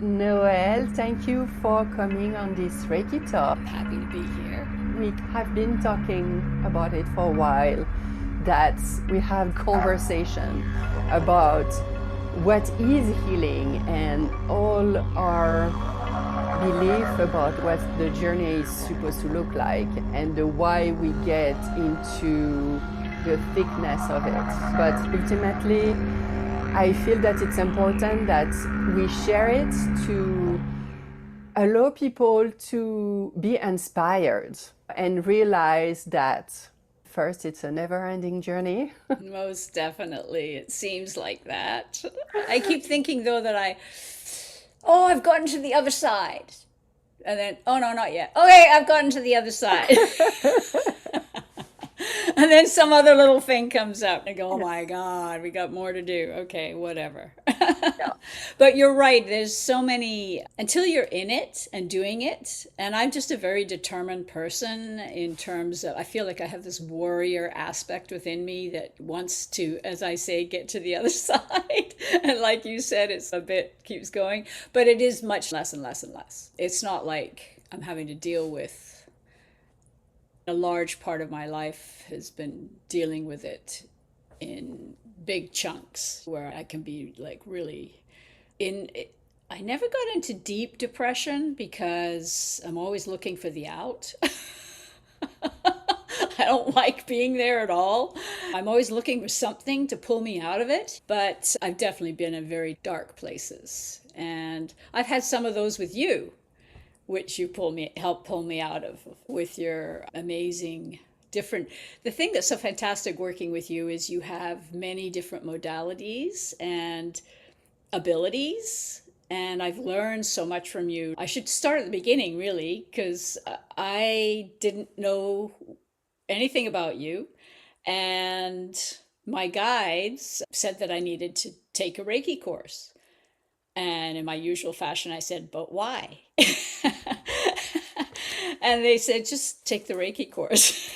Noel, thank you for coming on this Reiki talk. I'm happy to be here. We have been talking about it for a while, that we have conversation about what is healing and all our belief about what the journey is supposed to look like and the why we get into the thickness of it. But ultimately, I feel that it's important that we share it to allow people to be inspired and realize that first, it's a never-ending journey. Most definitely. It seems like that. I keep thinking though that I've gotten to the other side. And then, oh no, not yet. Okay, I've gotten to the other side. And then some other little thing comes up and I go, oh my God, we got more to do. Okay, whatever. Yeah. But you're right. There's so many until you're in it and doing it. And I'm just a very determined person in terms of, I feel like I have this warrior aspect within me that wants to, as I say, get to the other side. And like you said, it's a bit keeps going, but it is much less and less and less. It's not like I'm having to deal with a large part of my life has been dealing with it in big chunks where I can be like really in it. I never got into deep depression because I'm always looking for the out. I don't like being there at all. I'm always looking for something to pull me out of it, but I've definitely been in very dark places. And I've had some of those with you, which you help pull me out of with your amazing different. The thing that's so fantastic working with you is you have many different modalities and abilities, and I've learned so much from you. I should start at the beginning, really, because I didn't know anything about you, and my guides said that I needed to take a Reiki course. And in my usual fashion, I said, but why? And they said, just take the Reiki course.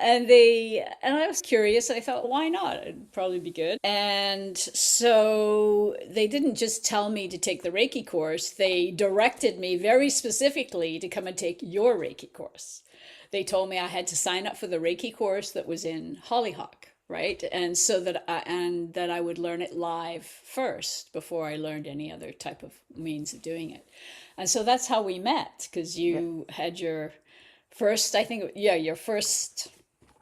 And I was curious. I thought, why not? It'd probably be good. And so they didn't just tell me to take the Reiki course. They directed me very specifically to come and take your Reiki course. They told me I had to sign up for the Reiki course that was in Hollyhock, right? And so that I would learn it live first before I learned any other type of means of doing it. And so that's how we met, because you had your first, I think, your first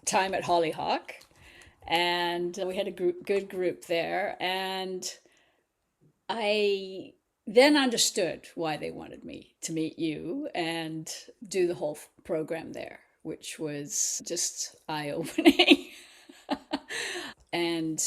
time at Hollyhock, and we had a good group there, and I then understood why they wanted me to meet you and do the whole program there, which was just eye-opening. And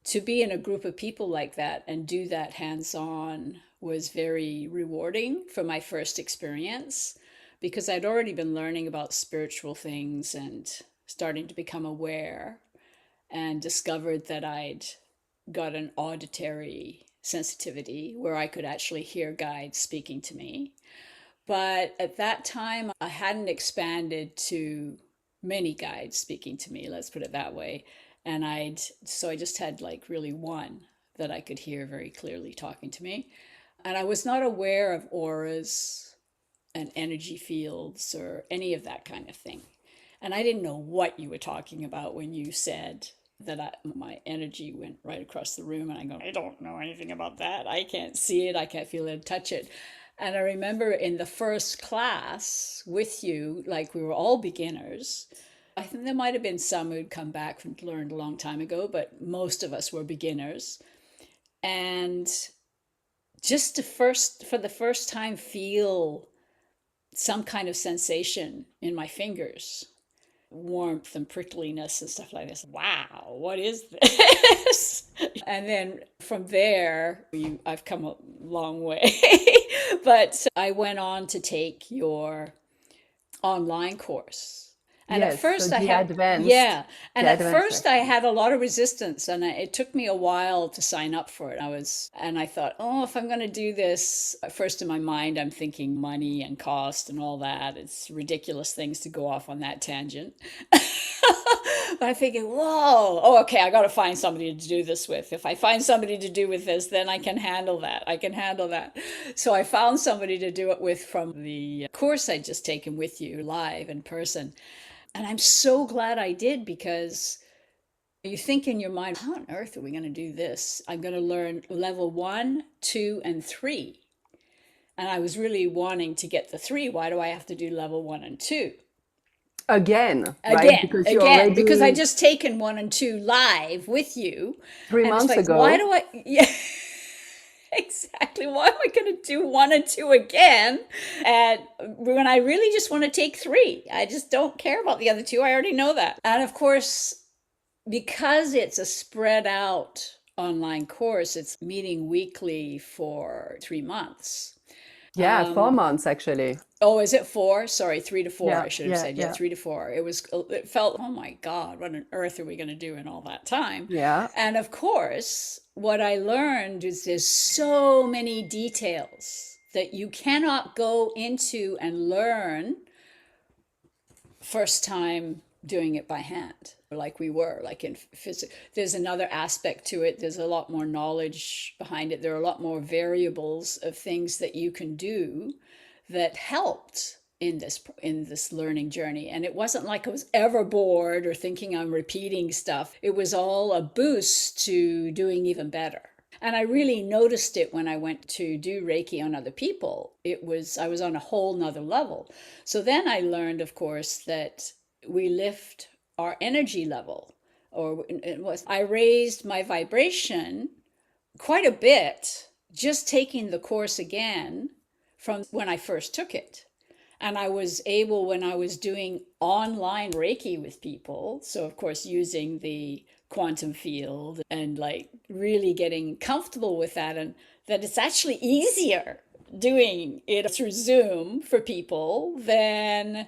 to be in a group of people like that and do that hands-on was very rewarding for my first experience, because I'd already been learning about spiritual things and starting to become aware, and discovered that I'd got an auditory sensitivity where I could actually hear guides speaking to me. But at that time, I hadn't expanded to many guides speaking to me, let's put it that way. And so I just had like really one that I could hear very clearly talking to me. And I was not aware of auras and energy fields or any of that kind of thing. And I didn't know what you were talking about when you said that my energy went right across the room. And I go, I don't know anything about that. I can't see it. I can't feel it, touch it. And I remember in the first class with you, like we were all beginners. I think there might have been some who'd come back and learned a long time ago, but most of us were beginners. And just for the first time, feel some kind of sensation in my fingers, warmth and prickliness and stuff like this. Wow, what is this? And then from there, I've come a long way. But I went on to take your online course. And at Yes, so first I had, yeah. the And at advanced first I section. had a lot of resistance and it took me a while to sign up for it. And I thought, oh, if I'm going to do this, at first in my mind, I'm thinking money and cost and all that. It's ridiculous things to go off on that tangent. But I'm thinking, whoa, oh, okay, I got to find somebody to do this with. If I find somebody to do with this, then I can handle that. I can handle that. So I found somebody to do it with from the course I'd just taken with you live in person. And I'm so glad I did because you think in your mind, how on earth are we going to do this? I'm going to learn level 1, 2, and 3. And I was really wanting to get the 3. Why do I have to do level 1 and 2? Again, right? Again, Because you again, because I already just taken 1 and 2 live with you. three And it's months like, why ago. do I, yeah, exactly. Why am I going to do 1 and 2 again? And when I really just want to take 3, I just don't care about the other 2. I already know that. And of course, because it's a spread out online course, it's meeting weekly for 3 months. Yeah, 4 months actually. Oh, is it 4? Sorry, 3 to 4. Yeah, I should have yeah, said, yeah, yeah, 3 to 4. It felt, oh my God, what on earth are we going to do in all that time? yeah. And of course, what I learned is there's so many details that you cannot go into and learn first time doing it by hand like we were like in physics. There's another aspect to it. There's a lot more knowledge behind it. There are a lot more variables of things that you can do that helped in this learning journey. And it wasn't like I was ever bored or thinking I'm repeating stuff. It was all a boost to doing even better. And I really noticed it when I went to do Reiki on other people. I was on a whole nother level. So then I learned, of course, that we lift our energy level, or it was, I raised my vibration quite a bit just taking the course again from when I first took it. And I was able, when I was doing online Reiki with people, so of course using the quantum field and like really getting comfortable with that, and that it's actually easier doing it through Zoom for people than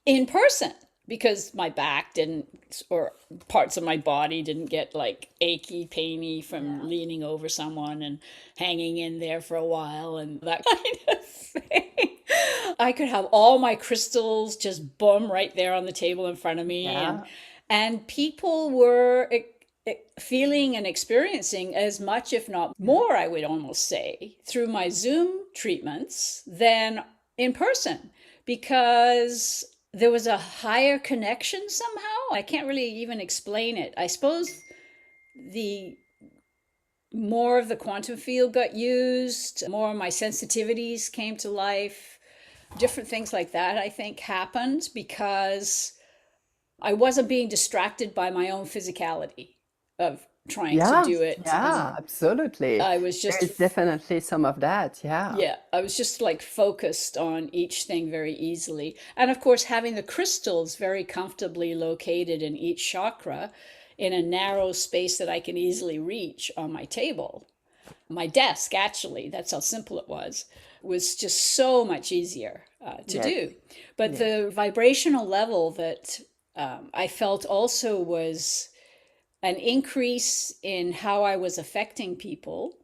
in person because my back didn't, or parts of my body didn't get like achy, painy from Yeah. leaning over someone and hanging in there for a while and that kind of thing. I could have all my crystals just boom right there on the table in front of me, Yeah. and people were feeling and experiencing as much, if not Yeah. more, I would almost say, through my Zoom treatments than in person because there was a higher connection somehow. I can't really even explain it. I suppose the more of the quantum field got used, more of my sensitivities came to life, different things like that, I think happened because I wasn't being distracted by my own physicality of trying to Yeah, do it. yeah, And absolutely. I was There just, is definitely some of that. Yeah. yeah, I was just like focused on each thing very easily. And of course, having the crystals very comfortably located in each chakra in a narrow space that I can easily reach on my table. My desk, actually, that's how simple it was just so much easier to Yes. do. But Yes. the vibrational level that I felt also was an increase in how I was affecting people.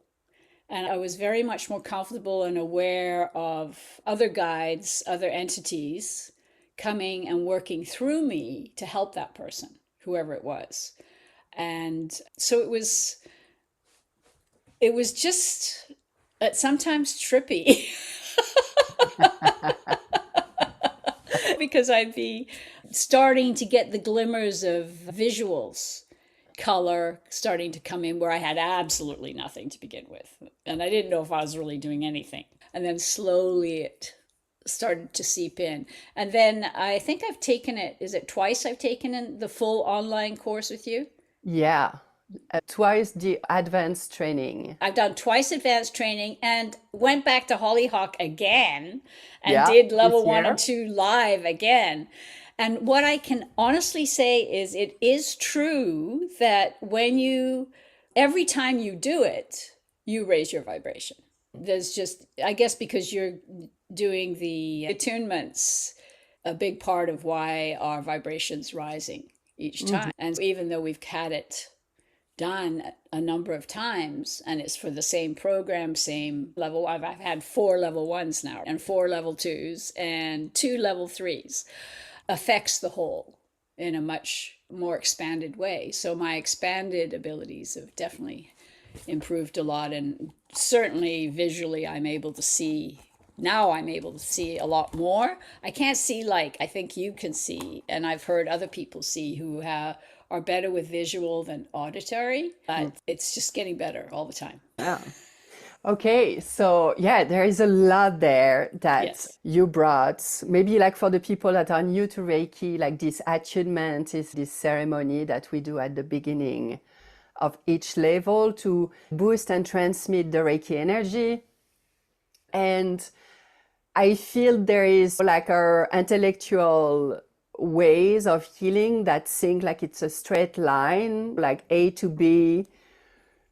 And I was very much more comfortable and aware of other guides, other entities coming and working through me to help that person, whoever it was. And so it was just sometimes trippy because I'd be starting to get the glimmers of visuals, color starting to come in where I had absolutely nothing to begin with. And I didn't know if I was really doing anything. And then slowly it started to seep in. And then I think I've taken it, is it twice I've taken in the full online course with you? Yeah. Twice the advanced training. I've done twice advanced training and went back to Hollyhock again and Yeah, did level this 1 and year. 2 live again. And what I can honestly say is it is true that every time you do it, you raise your vibration. There's just, I guess because you're doing the attunements a big part of why our vibration's rising each time. And even though we've had it done a number of times and it's for the same program, same level, I've had 4 level 1s now and 4 level 2s and 2 level 3s, affects the whole in a much more expanded way. So my expanded abilities have definitely improved a lot, and certainly visually I'm able to see a lot more. I can't see like I think you can see, and I've heard other people see who are better with visual than auditory, but it's just getting better all the time. Yeah. Okay, so yeah, there is a lot there that Yes. you brought. Maybe like for the people that are new to Reiki, like this attunement is this ceremony that we do at the beginning of each level to boost and transmit the Reiki energy. And I feel there is like our intellectual ways of healing that think like it's a straight line, like A to B.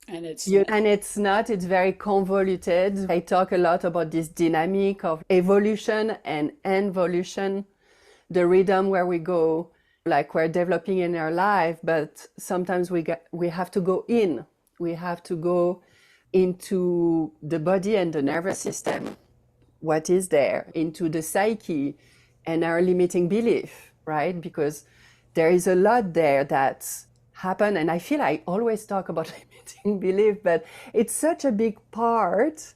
And it's And it's not, it's very convoluted. I talk a lot about this dynamic of evolution and involution, the rhythm where we go, like we're developing in our life, but sometimes we have to go in. We have to go into the body and the nervous system. What is there? Into the psyche and our limiting belief, right? Because there is a lot there that's happened. And I feel I always talk about limiting belief, but it's such a big part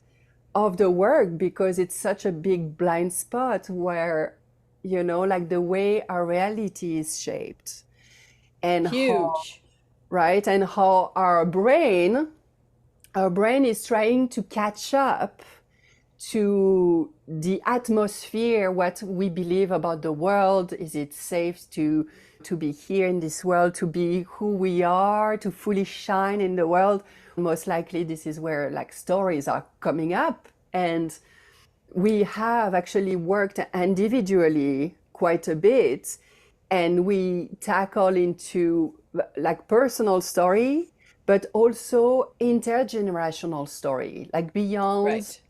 of the work because it's such a big blind spot where, like the way our reality is shaped and how, huge. right? And how our brain is trying to catch up to the atmosphere, what we believe about the world. Is it safe to be here in this world, to be who we are, to fully shine in the world? Most likely this is where like stories are coming up. And we have actually worked individually quite a bit, and we tackle into like personal story, but also intergenerational story, like beyond Right.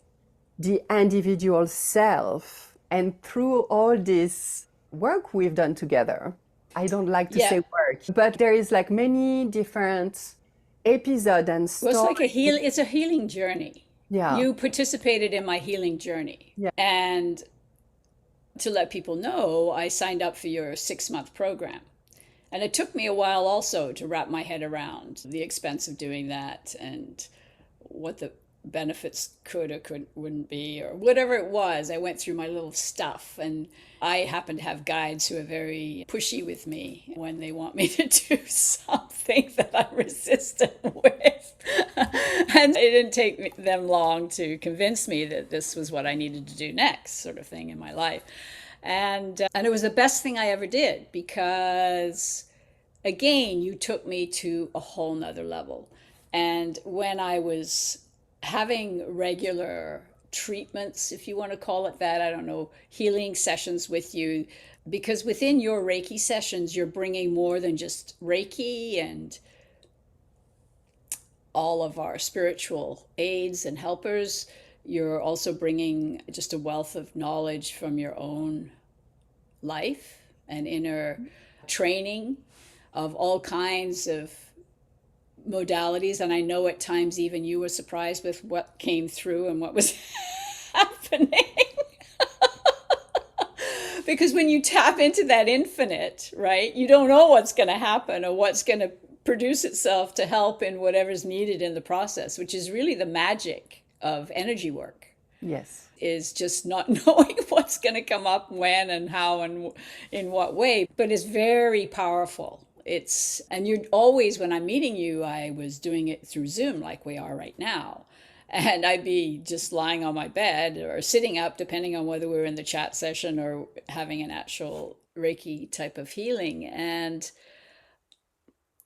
the individual self. And through all this work we've done together, I don't like to Yeah. say work, but there is like many different episodes and Well, it's like stories. it's a healing journey. Yeah. You participated in my healing journey. Yeah. And to let people know, I signed up for your 6-month program. And it took me a while also to wrap my head around the expense of doing that and what the benefits could or wouldn't be or whatever it was. I went through my little stuff, and I happen to have guides who are very pushy with me when they want me to do something that I'm resistant with. And it didn't take them long to convince me that this was what I needed to do next, sort of thing in my life. And it was the best thing I ever did because, again, you took me to a whole nother level. And when I was having regular treatments, if you want to call it that, I don't know, healing sessions with you, because within your Reiki sessions, you're bringing more than just Reiki and all of our spiritual aids and helpers. You're also bringing just a wealth of knowledge from your own life and inner training of all kinds of modalities. And I know at times even you were surprised with what came through and what was happening. Because when you tap into that infinite, right, you don't know what's going to happen or what's going to produce itself to help in whatever's needed in the process, which is really the magic of energy work. Yes. Is just not knowing what's going to come up when and how and in what way, but it's very powerful. And you're always, when I'm meeting you, I was doing it through Zoom like we are right now. And I'd be just lying on my bed or sitting up, depending on whether we're in the chat session or having an actual Reiki type of healing. And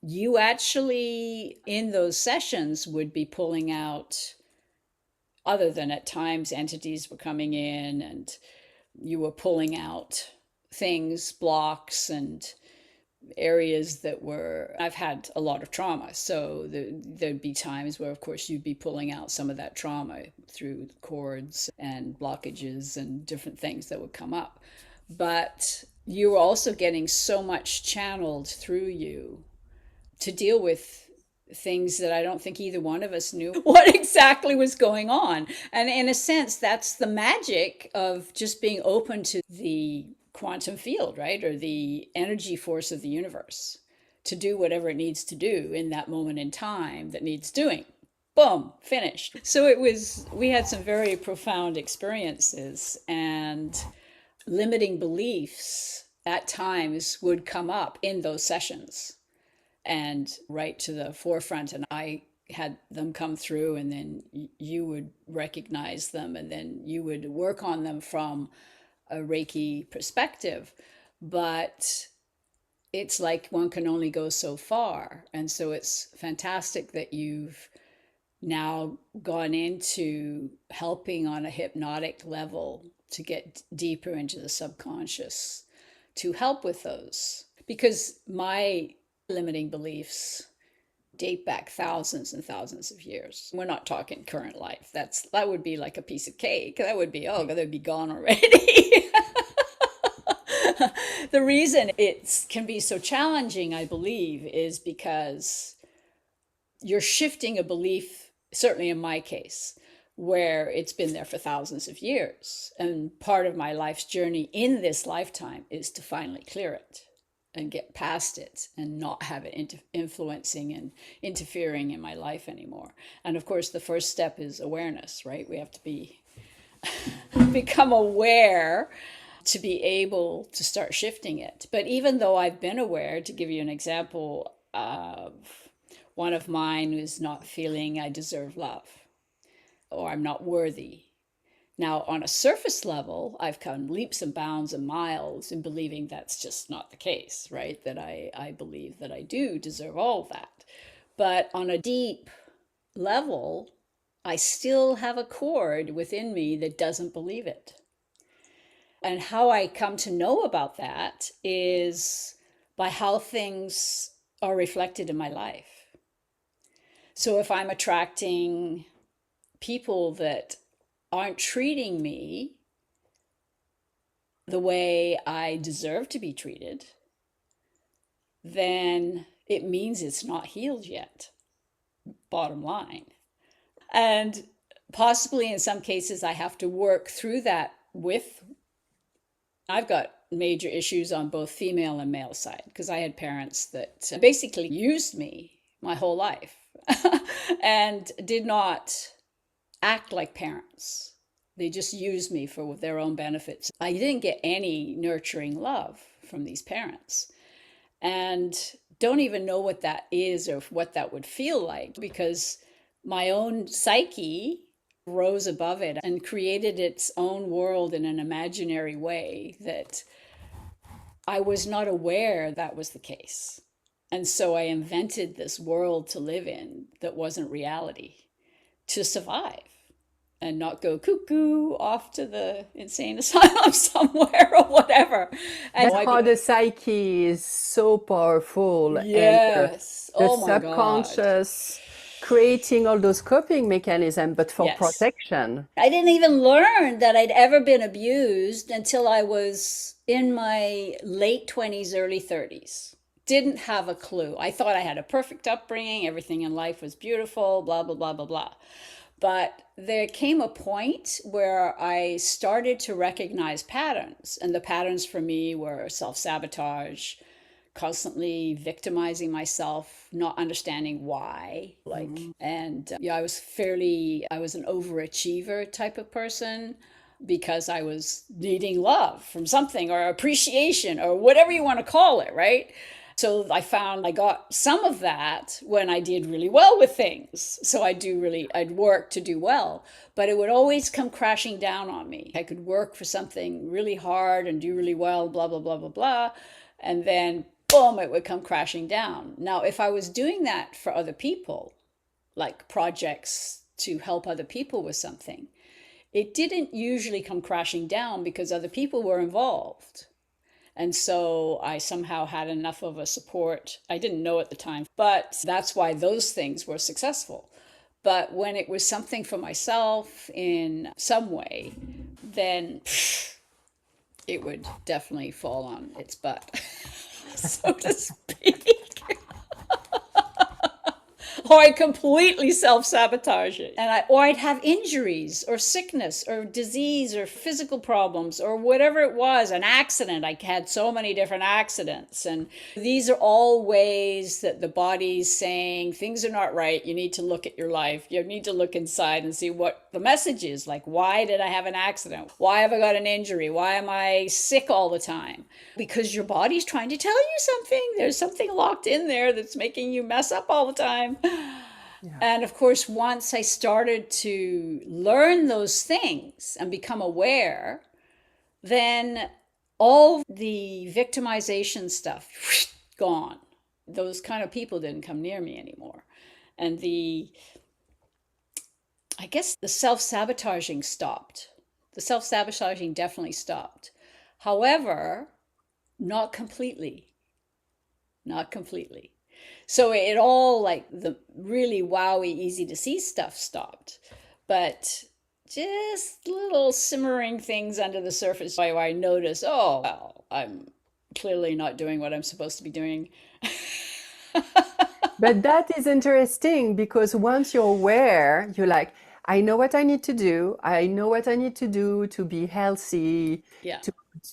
you actually, in those sessions, would be pulling out, other than at times entities were coming in and you were pulling out things, blocks, and areas that were, I've had a lot of trauma. So there'd be times where, of course, you'd be pulling out some of that trauma through cords and blockages and different things that would come up. but you're also getting so much channeled through you to deal with things that I don't think either one of us knew what exactly was going on. And in a sense, that's the magic of just being open to the quantum field, right? Or the energy force of the universe to do whatever it needs to do in that moment in time that needs doing. Boom, finished. So we had some very profound experiences, and limiting beliefs at times would come up in those sessions and right to the forefront. And I had them come through, and then you would recognize them, and then you would work on them from a Reiki perspective. But it's like one can only go so far. And so it's fantastic that you've now gone into helping on a hypnotic level to get deeper into the subconscious to help with those. Because my limiting beliefs date back thousands and thousands of years. We're not talking current life. That would be like a piece of cake. That would be, oh, they'd be gone already. The reason it can be so challenging, I believe, is because you're shifting a belief, certainly in my case, where it's been there for thousands of years. And part of my life's journey in this lifetime is to finally clear it and get past it and not have it influencing and interfering in my life anymore. And of course, the first step is awareness, right? We have to become aware to be able to start shifting it. But even though I've been aware, to give you an example of one of mine who's not feeling I deserve love or I'm not worthy. Now, on a surface level, I've come leaps and bounds and miles in believing that's just not the case, right? That I believe that I do deserve all of that. But on a deep level, I still have a cord within me that doesn't believe it. And how I come to know about that is by how things are reflected in my life. So if I'm attracting people that aren't treating me the way I deserve to be treated, then it means it's not healed yet, bottom line. And possibly in some cases, I have to work through that I've got major issues on both female and male side, because I had parents that basically used me my whole life and did not act like parents. They just used me for their own benefits. I didn't get any nurturing love from these parents, and don't even know what that is or what that would feel like, because my own psyche rose above it and created its own world in an imaginary way that I was not aware that was the case. And so I invented this world to live in that wasn't reality, to survive and not go cuckoo off to the insane asylum somewhere or whatever. And That's how the psyche is so powerful. Yes. And the oh my God. subconscious creating all those coping mechanisms, but for Yes. protection. I didn't even learn that I'd ever been abused until I was in my late 20s, early 30s. Didn't have a clue. I thought I had a perfect upbringing, everything in life was beautiful, blah, blah, blah, blah, blah. But there came a point where I started to recognize patterns. And the patterns for me were self-sabotage, constantly victimizing myself, not understanding why. And I was an overachiever type of person, because I was needing love from something or appreciation or whatever you want to call it, right? So I found I got some of that when I did really well with things. So I'd work to do well, but it would always come crashing down on me. I could work for something really hard and do really well, blah, blah, blah, blah, blah. And then boom, it would come crashing down. Now, if I was doing that for other people, like projects to help other people with something, it didn't usually come crashing down because other people were involved. And so I somehow had enough of a support. I didn't know at the time, but that's why those things were successful. But when it was something for myself in some way, then it would definitely fall on its butt, so to speak. Or I completely self-sabotage it. Or I'd have injuries or sickness or disease or physical problems or whatever it was, an accident. I had so many different accidents. And these are all ways that the body's saying things are not right. You need to look at your life. You need to look inside and see what the message is. Like, why did I have an accident? Why have I got an injury? Why am I sick all the time? Because your body's trying to tell you something. There's something locked in there that's making you mess up all the time. Yeah. And of course, once I started to learn those things and become aware, then all the victimization stuff, gone. Those kind of people didn't come near me anymore. And I guess the self-sabotaging stopped. The self-sabotaging definitely stopped. However, not completely. Not completely. So it all, like the really wowy, easy to see stuff stopped. But just little simmering things under the surface where I notice, oh, well, I'm clearly not doing what I'm supposed to be doing. But that is interesting because once you're aware, you're like, I know what I need to do. I know what I need to do to be healthy, Yeah.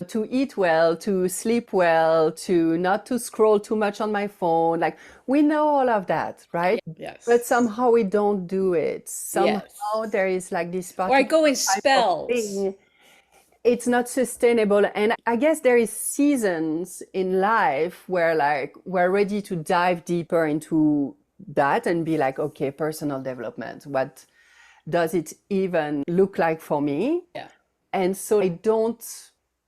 to eat well, to sleep well, to not to scroll too much on my phone. Like we know all of that, right? But Yes. somehow we don't do it. Yes. Somehow there is like this Or I particular go in type of spells. thing. It's not sustainable. And I guess there is seasons in life where like we're ready to dive deeper into that and be like, okay, personal development. What does it even look like for me? Yeah. And so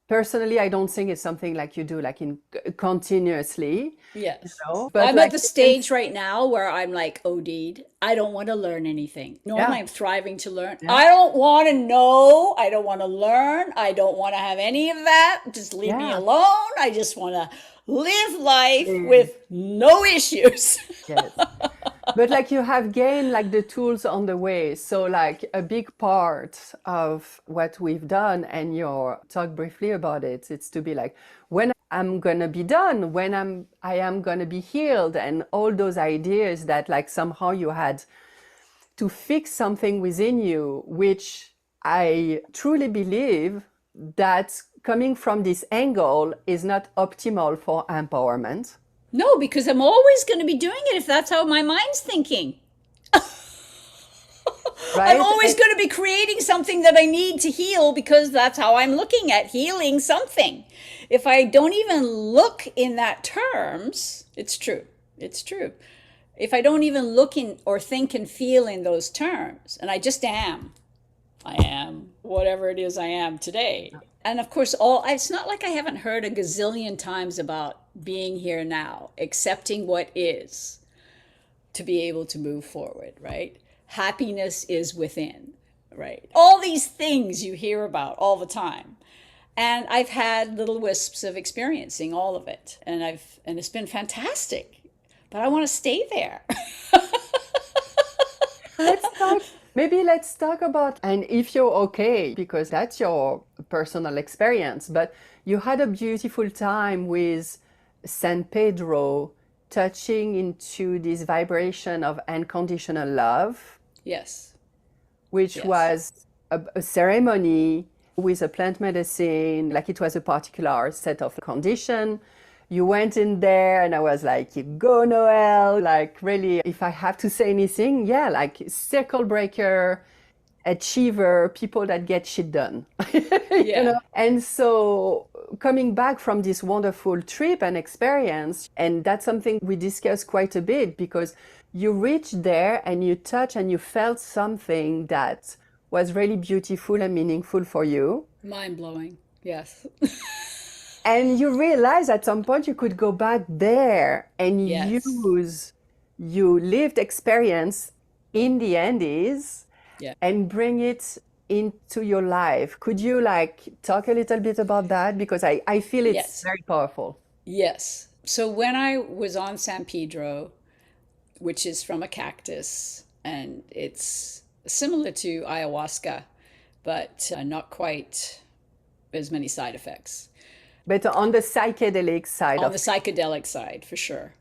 personally, I don't think it's something like you do like in continuously, Yes. but I'm at like the you can, stage right now where I'm like OD'd. I don't want to learn anything. yeah, Normally I'm thriving to learn. yeah, I don't want to know. I don't want to learn. I don't want to have any of that. Just leave me yeah, alone. I just want to live life live, with no issues. yes. But like you have gained like the tools on the way. So like a big part of what we've done, and you talk briefly about it, it's to be like, when I'm gonna be done, when I am gonna be healed, and all those ideas that like somehow you had to fix something within you, which I truly believe that coming from this angle is not optimal for empowerment, No, because I'm always going to be doing it if that's how my mind's thinking. I'm right? always going to be creating something that I need to heal because that's how I'm looking at healing something. If I don't even look in that terms, it's true. It's true. If I don't even look in or think and feel in those terms, and I just am, I am whatever it is I am today. And of course, it's not like I haven't heard a gazillion times about being here now, accepting what is to be able to move forward, right? Happiness is within, right? All these things you hear about all the time. And I've had little wisps of experiencing all of it. And it's been fantastic. But I want to stay there. Let's talk about, and if you're okay, because that's your personal experience, but you had a beautiful time with San Pedro touching into this vibration of unconditional love, Yes. which Yes. was a ceremony with a plant medicine, like it was a particular set of condition. You went in there and I was like, you go, Noel. Like, really, if I have to say anything, yeah, like circle breaker, achiever, people that get shit done. Yeah. And so coming back from this wonderful trip and experience, and that's something we discussed quite a bit because you reached there and you touched and you felt something that was really beautiful and meaningful for you. Mind blowing. Yes. And you realize at some point you could go back there and Yes. use your lived experience in the Andes Yeah. and bring it into your life. Could you like talk a little bit about that? Because I feel it's Yes. very powerful. Yes. So when I was on San Pedro, which is from a cactus, and it's similar to ayahuasca, but not quite as many side effects. But on the psychedelic side On the of psychedelic side, for sure.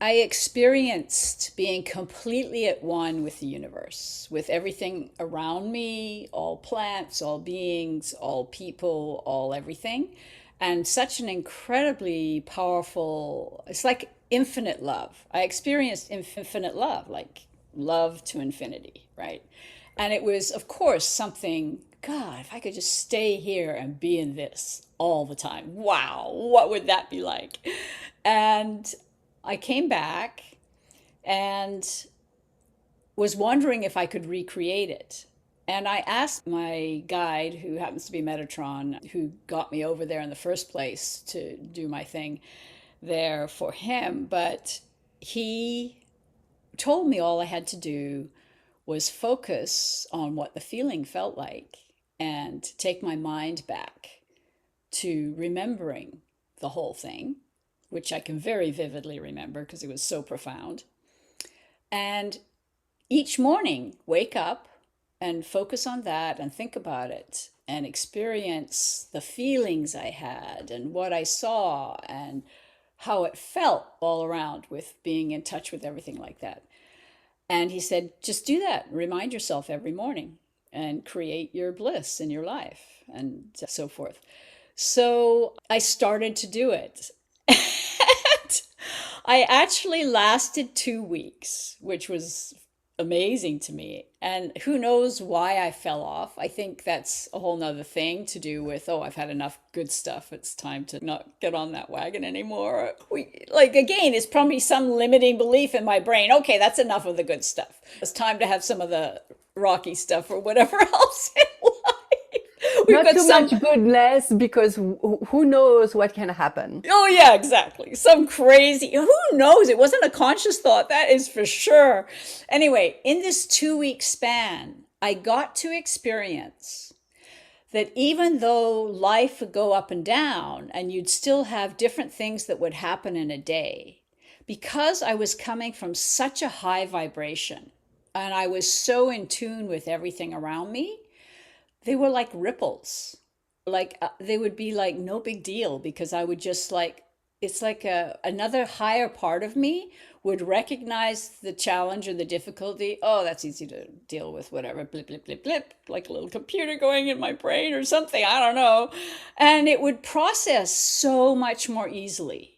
I experienced being completely at one with the universe, with everything around me, all plants, all beings, all people, all everything. And such an incredibly powerful, it's like infinite love. I experienced infinite love, like love to infinity, right? And it was, of course, something, God, if I could just stay here and be in this all the time, wow, what would that be like? And I came back and was wondering if I could recreate it. And I asked my guide, who happens to be Metatron, who got me over there in the first place to do my thing there for him. But he told me all I had to do was focus on what the feeling felt like and take my mind back to remembering the whole thing, which I can very vividly remember because it was so profound. And each morning, wake up and focus on that and think about it and experience the feelings I had and what I saw and how it felt all around with being in touch with everything like that. And he said, just do that. Remind yourself every morning and create your bliss in your life and so forth. So I started to do it. I actually lasted 2 weeks, which was amazing to me. And who knows why I fell off. I think that's a whole nother thing to do with, oh, I've had enough good stuff. It's time to not get on that wagon anymore. Again, it's probably some limiting belief in my brain. Okay, that's enough of the good stuff. It's time to have some of the rocky stuff or whatever else in life. not too much goodness, because who knows what can happen. Oh, yeah, exactly. Some crazy, who knows? It wasn't a conscious thought, that is for sure. Anyway, in this 2 week span, I got to experience that even though life would go up and down and you'd still have different things that would happen in a day, because I was coming from such a high vibration and I was so in tune with everything around me, they were like ripples. They would be like no big deal, because I would just it's like another higher part of me would recognize the challenge or the difficulty. Oh, that's easy to deal with, whatever, blip, blip, blip, blip, like a little computer going in my brain or something, I don't know. And it would process so much more easily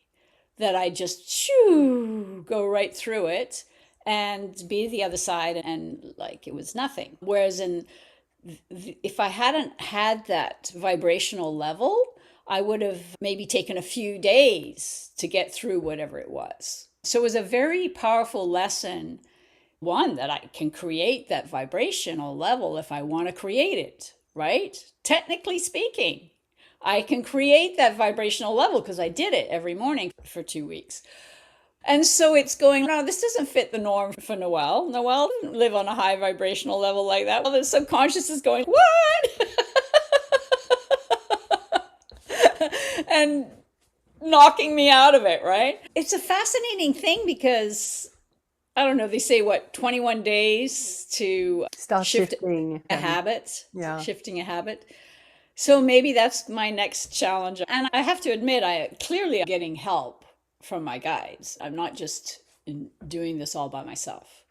that I just go right through it and be the other side, and like it was nothing. Whereas if I hadn't had that vibrational level, I would have maybe taken a few days to get through whatever it was. So it was a very powerful lesson, one, that I can create that vibrational level if I want to create it, right? Technically speaking, I can create that vibrational level because I did it every morning for 2 weeks. And so it's going, no, this doesn't fit the norm for Noel. Noel doesn't live on a high vibrational level like that. Well, the subconscious is going, what? And knocking me out of it, right? It's a fascinating thing because, I don't know, they say 21 days to Start shifting a habit, yeah. Shifting a habit. So maybe that's my next challenge. And I have to admit, I clearly am getting help from my guides. I'm not just doing this all by myself.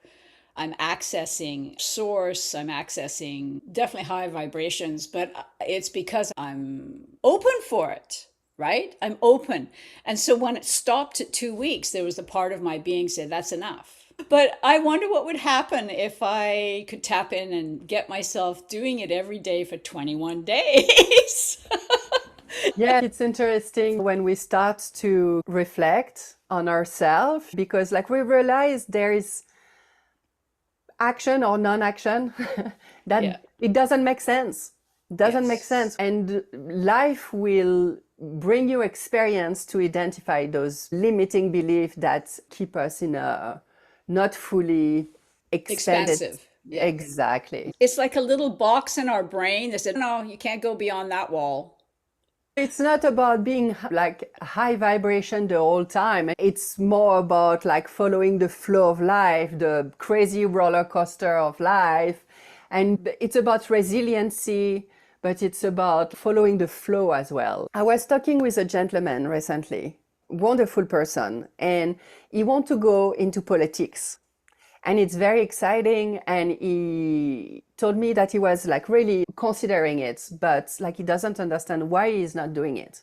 I'm accessing source, I'm accessing definitely high vibrations, but it's because I'm open for it, right? I'm open. And so when it stopped at 2 weeks, there was a part of my being said, that's enough. But I wonder what would happen if I could tap in and get myself doing it every day for 21 days. Yeah, it's interesting when we start to reflect on ourselves, because like we realize there is action or non-action that it doesn't make sense. Make sense. And life will bring you experience to identify those limiting beliefs that keep us in a not fully expansive. Yeah. Exactly. It's like a little box in our brain that said, no, you can't go beyond that wall. It's not about being like high vibration the whole time. It's more about like following the flow of life, the crazy roller coaster of life. And it's about resiliency, but it's about following the flow as well. I was talking with a gentleman recently, wonderful person, and he wants to go into politics. And it's very exciting. And he told me that he was like really considering it, but like he doesn't understand why he's not doing it.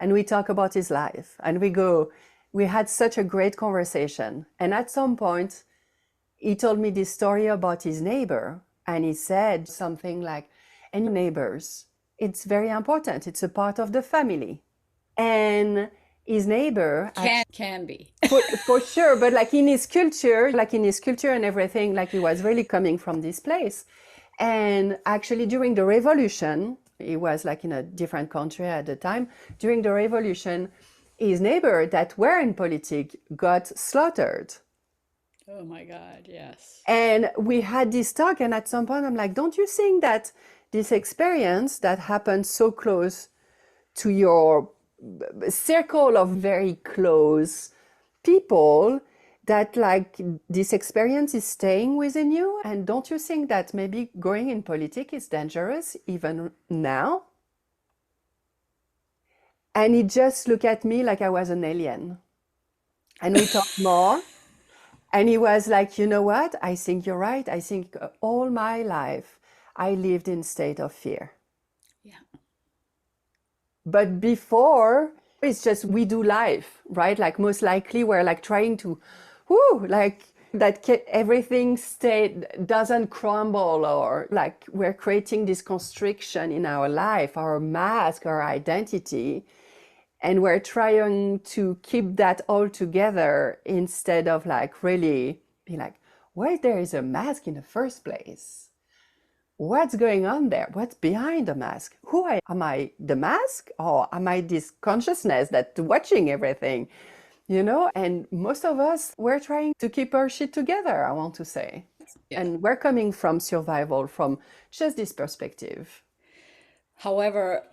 And we talk about his life and we had such a great conversation. And at some point, he told me this story about his neighbor. And he said something like, and neighbors, it's very important. It's a part of the family. And his neighbor can be for sure, but like in his culture and everything, like he was really coming from this place. And actually during the revolution, he was like in a different country at the time. During the revolution, his neighbor that were in politics got slaughtered. Oh my God, yes. And we had this talk, and at some point I'm like, don't you think that this experience that happened so close to your circle of very close people, that like this experience is staying within you? And don't you think that maybe going in politics is dangerous even now? And he just looked at me like I was an alien. And we talked more. And he was like, you know what? I think you're right. I think all my life I lived in state of fear. Yeah. But before, it's just we do life, right? Like most likely we're like trying to, like that everything doesn't crumble, or like we're creating this constriction in our life, our mask, our identity. And we're trying to keep that all together instead of like really be like, why there is a mask in the first place? What's going on there? What's behind the mask? Am I the mask, or am I this consciousness that's watching everything? You know, and most of us, we're trying to keep our shit together, I want to say. Yeah. And we're coming from survival, from just this perspective. However,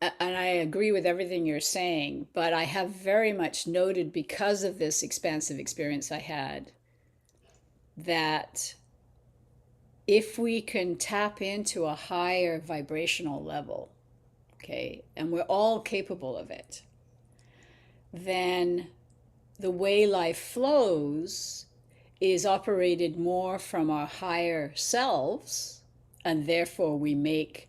and I agree with everything you're saying, but I have very much noted, because of this expansive experience I had, that if we can tap into a higher vibrational level, okay, and we're all capable of it, then the way life flows is operated more from our higher selves, and therefore we make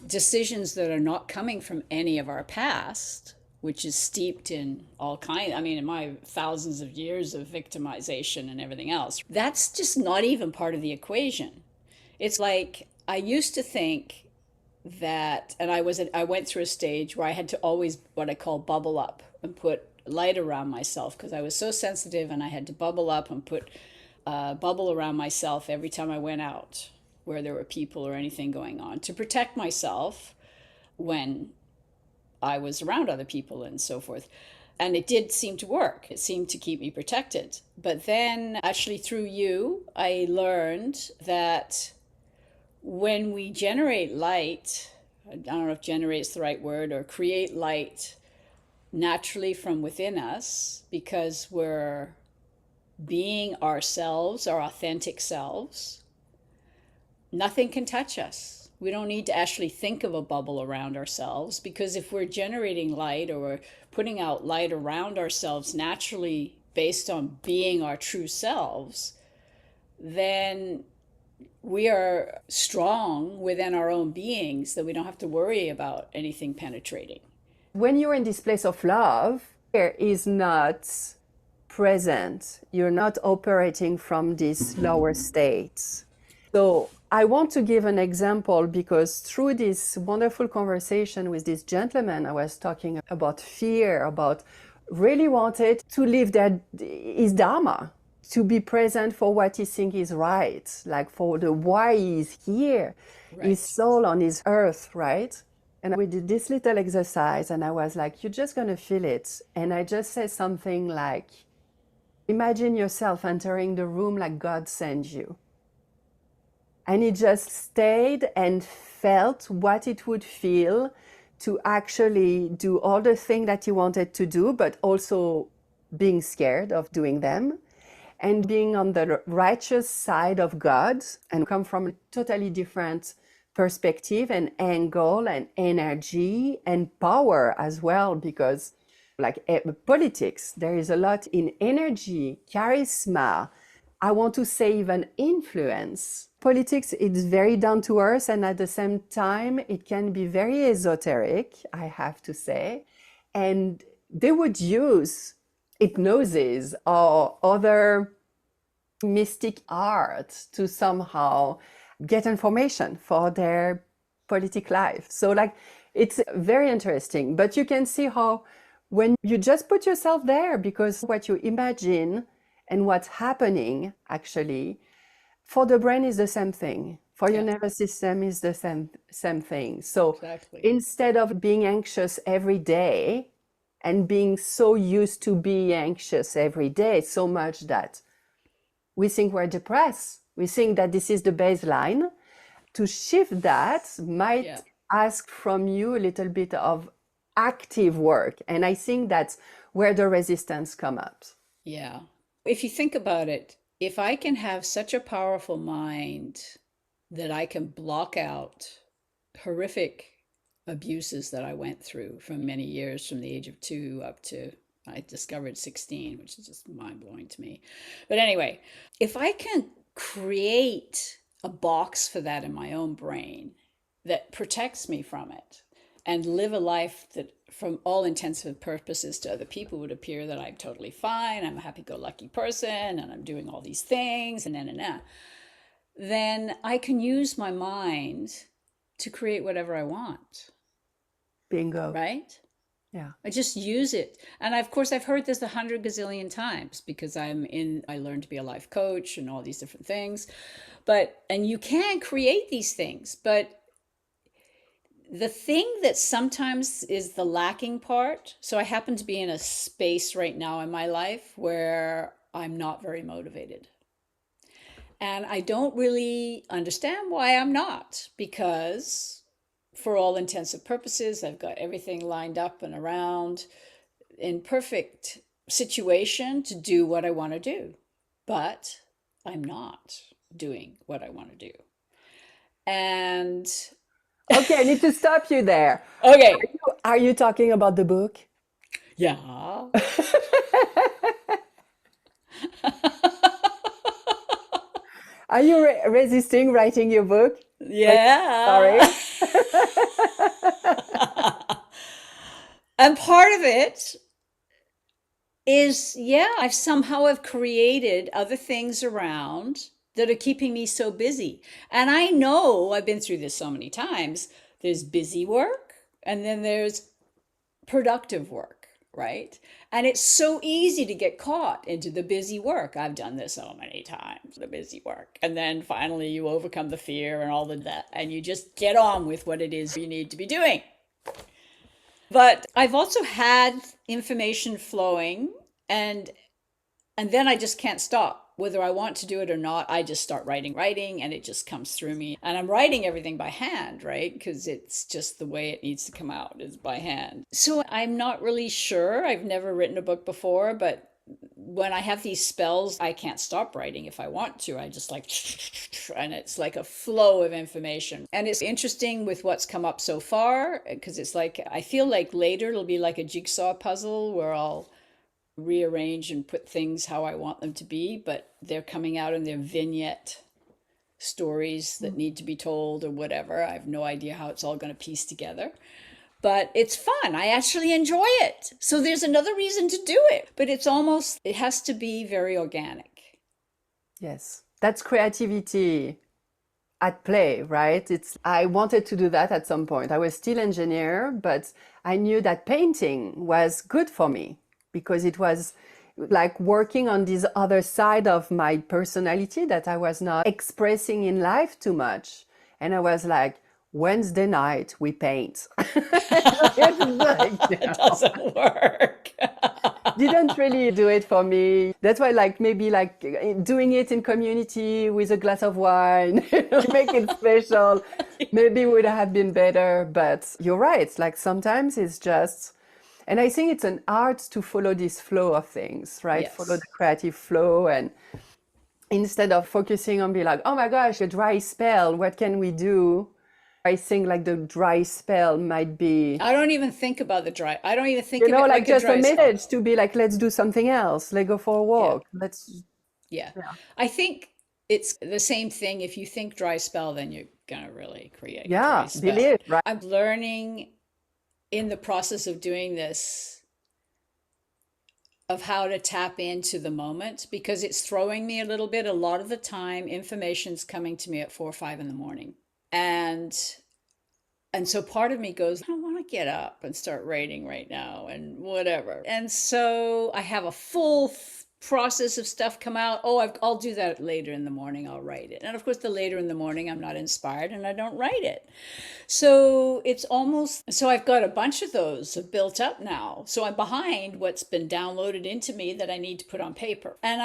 decisions that are not coming from any of our past, which is steeped in all kinds, I mean, in my thousands of years of victimization and everything else. That's just not even part of the equation. It's like, I used to think that, and I went through a stage where I had to always, what I call, bubble up and put light around myself, because I was so sensitive, and I had to bubble up and put bubble around myself every time I went out where there were people or anything going on, to protect myself when I was around other people and so forth. And it did seem to work. It seemed to keep me protected. But then actually through you, I learned that when we generate light, I don't know if generate is the right word, or create light naturally from within us, because we're being ourselves, our authentic selves, nothing can touch us. We don't need to actually think of a bubble around ourselves, because if we're generating light, or we're putting out light around ourselves naturally based on being our true selves, then we are strong within our own beings, that we don't have to worry about anything penetrating. When you're in this place of love, fear is not present. You're not operating from these lower states. So I want to give an example, because through this wonderful conversation with this gentleman, I was talking about fear, about really wanted to live his dharma, to be present for what he thinks is right, like for the why he's here, right. His soul on his earth, right? And we did this little exercise, and I was like, you're just going to feel it. And I just said something like, imagine yourself entering the room like God sends you. And he just stayed and felt what it would feel to actually do all the things that he wanted to do, but also being scared of doing them, and being on the righteous side of God, and come from a totally different perspective and angle and energy and power as well, because like politics, there is a lot in energy, charisma. I want to say even influence. Politics is very down to earth, and at the same time, it can be very esoteric, I have to say. And they would use hypnosis or other mystic art to somehow get information for their politic life. So like it's very interesting, but you can see how when you just put yourself there, because what you imagine and what's happening actually for the brain is the same thing. For your Yeah, nervous system is the same thing. So exactly. instead of being anxious every day and being so used to be anxious every day, so much that we think we're depressed, we think that this is the baseline, to shift that Yeah. might ask from you a little bit of active work. And I think that's where the resistance comes up. Yeah. If you think about it, if I can have such a powerful mind that I can block out horrific abuses that I went through from many years, from the age of 2 up to I discovered 16, which is just mind blowing to me. But anyway, if I can create a box for that in my own brain that protects me from it and live a life that, from all intents and purposes, to other people would appear that I'm totally fine, I'm a happy go lucky person, and I'm doing all these things, and then I can use my mind to create whatever I want, Bingo. right? Yeah. I just use it. And of course, I've heard this 100 gazillion times because I learned to be a life coach and all these different things. And you can create these things. But the thing that sometimes is the lacking part, so I happen to be in a space right now in my life where I'm not very motivated. And I don't really understand why I'm not, because for all intents and purposes, I've got everything lined up and around in perfect situation to do what I want to do. But I'm not doing what I want to do. And Okay, I need to stop you there. okay, Are you talking about the book? yeah. Are you resisting writing your book? Like, Yeah. sorry. And part of it is, yeah, I've somehow have created other things around that are keeping me so busy. And I know I've been through this so many times. There's busy work and then there's productive work, right? And it's so easy to get caught into the busy work. I've done this so many times, the busy work. And then finally you overcome the fear and all of that, and you just get on with what it is you need to be doing. But I've also had information flowing, and then I just can't stop. Whether I want to do it or not, I just start writing, and it just comes through me. And I'm writing everything by hand, right? Because it's just the way it needs to come out is by hand. So I'm not really sure. I've never written a book before, but when I have these spells, I can't stop writing if I want to. I just like, and it's like a flow of information. And it's interesting with what's come up so far, because it's like, I feel like later it'll be like a jigsaw puzzle where I'll rearrange and put things how I want them to be, but they're coming out in their vignette stories that need to be told or whatever. I have no idea how it's all going to piece together. But it's fun. I actually enjoy it. So there's another reason to do it. But it has to be very organic. Yes, that's creativity at play, right? I wanted to do that at some point. I was still engineer, but I knew that painting was good for me because it was like working on this other side of my personality that I was not expressing in life too much. And I was like, Wednesday night we paint. It's like, It doesn't work. didn't really do it for me. That's why like maybe like doing it in community with a glass of wine, make it special, maybe would have been better. But you're right, like sometimes it's just, and I think it's an art to follow this flow of things, right? Follow Yes. the creative flow, and instead of focusing on be like, oh my gosh, a dry spell, what can we do? I think like the dry spell might be, I don't even think about the dry. I don't even think of it like like a just a dry spell. message to be like, let's do something else. Let's go for a Yeah. walk. Let's, Yeah. yeah. I think it's the same thing. If you think dry spell, then you're gonna really create a dry Yeah, spell. believe, right? I'm learning in the process of doing this of how to tap into the moment because it's throwing me a little bit. A lot of the time, information's coming to me at 4 or 5 in the morning. And so part of me goes, I don't want to get up and start writing right now and whatever. And so I have a full process of stuff come out. Oh, I'll do that later in the morning. I'll write it. And of course, the later in the morning, I'm not inspired and I don't write it. So it's almost, so I've got a bunch of those built up now. So I'm behind what's been downloaded into me that I need to put on paper. And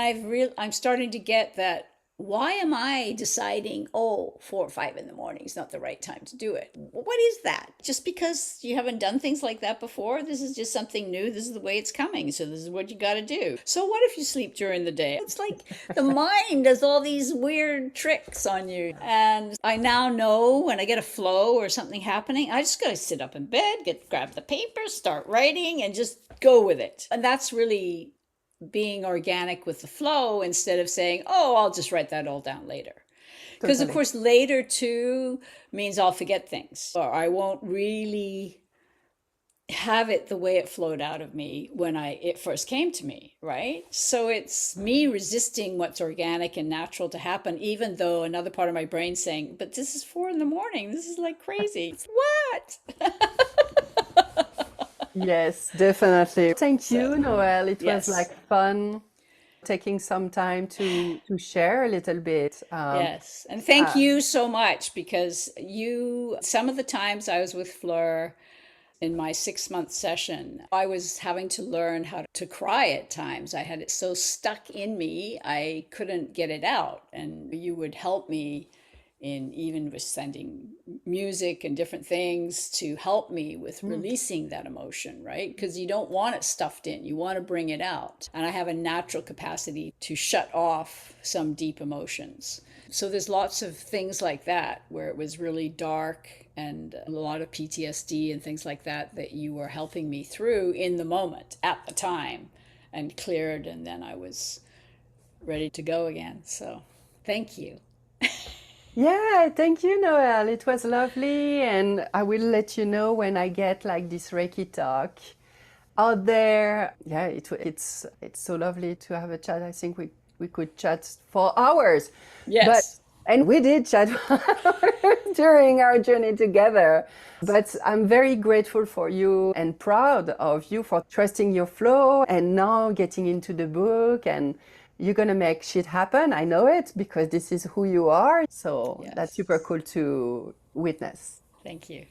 I'm starting to get that. Why am I deciding, oh, 4 or 5 in the morning is not the right time to do it? What is that? Just because you haven't done things like that before? This is just something new. This is the way it's coming. So this is what you got to do. So what if you sleep during the day? It's like the mind does all these weird tricks on you. And I now know when I get a flow or something happening, I just got to sit up in bed, grab the paper, start writing, and just go with it. And that's really being organic with the flow instead of saying, oh, I'll just write that all down later. Because, of Totally. course, later too means I'll forget things or I won't really have it the way it flowed out of me when it first came to me, right? So it's me resisting what's organic and natural to happen, even though another part of my brain saying, but this is 4 in the morning. This is like crazy. What? Yes, definitely. Thank So, you, Noel. It was yes. like fun taking some time to share a little bit. Yes. And thank Uh, you so much because some of the times I was with Fleur in my 6 month session, I was having to learn how to cry at times. I had it so stuck in me, I couldn't get it out. And you would help me in even with sending music and different things to help me with mm, releasing that emotion, right? Because you don't want it stuffed in, you want to bring it out. And I have a natural capacity to shut off some deep emotions. So there's lots of things like that where it was really dark and a lot of PTSD and things like that that you were helping me through in the moment at the time and cleared. And then I was ready to go again. So thank you. yeah, thank you, Noel. It was lovely, and I will let you know when I get like this Reiki talk out there. Yeah, it's so lovely to have a chat. I think we could chat for hours, but Yes. and we did chat during our journey together. But I'm very grateful for you and proud of you for trusting your flow and now getting into the book, and you're gonna make shit happen. I know it because this is who you are. So that's super Yes. cool to witness. Thank you.